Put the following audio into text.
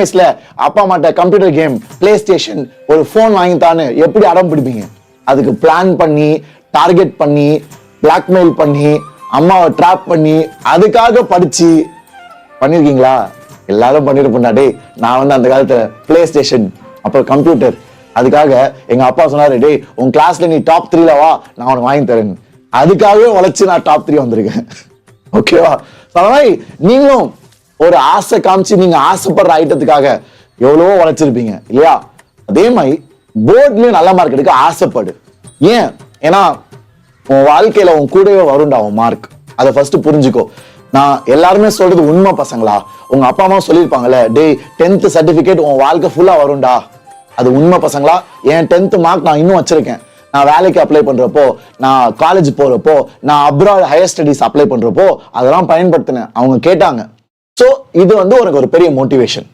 வயசுல அப்பா அம்மாட்ட கம்ப்யூட்டர் கேம், பிளே ஸ்டேஷன், ஒரு போன் வாங்கித்தான்னு எப்படி அடம் பிடிப்பீங்க? அதுக்கு பிளான் பண்ணி, டார்கெட் பண்ணி, பிளாக்மெயில் பண்ணி, அம்மாவை ட்ராப் பண்ணி, அதுக்காக படிச்சு பண்ணிருக்கீங்களா? எல்லாரும் பண்ணிருப்பா. டேய், நான் அந்த காலத்துல பிளே ஸ்டேஷன், அப்புறம் கம்ப்யூட்டர், அதுக்காக எங்க அப்பா சொன்னாரு, டேய் உன் கிளாஸ்ல நீ டாப் 3ல வா, நான் உனக்கு வாங்கி தரேன். அதுக்காகவே உழைச்சு நான் டாப் 3 வந்திருக்கேன். ஓகேவா? அந்த மாதிரி நீங்களும் ஒரு ஆசை காமிச்சு நீங்க ஆசைப்படுற ஐட்டத்துக்காக எவ்வளவோ உழைச்சிருப்பீங்க இல்லையா? அதே மாதிரி போர்ட்லயும் நல்ல மார்க் எடுக்க ஆசைப்படு. ஏன்? ஏன்னா உன் வாழ்க்கையில உன் கூடவே வரும்டா உன் மார்க். அதை ஃபர்ஸ்ட் புரிஞ்சுக்கோ. நான் எல்லாருமே சொல்றது உண்மை பசங்களா? உங்க அப்பா அம்மா சொல்லியிருப்பாங்கல்ல, டேய் 10th சர்டிபிகேட் உன் வாழ்க்கை ஃபுல்லா வரும்டா. அது உண்மை பசங்களா? என் 10th மார்க் நான் இன்னும் வச்சிருக்கேன். நான் வேலைக்கு அப்ளை பண்றப்போ, நான் காலேஜ் போறப்போ, நான் அப்ராட் ஹையர் ஸ்டடிஸ் அப்ளை பண்றப்போ அதெல்லாம் பயன்படுத்தினேன். அவங்க கேட்டாங்க. சோ இது உனக்கு ஒரு பெரிய மோட்டிவேஷன்.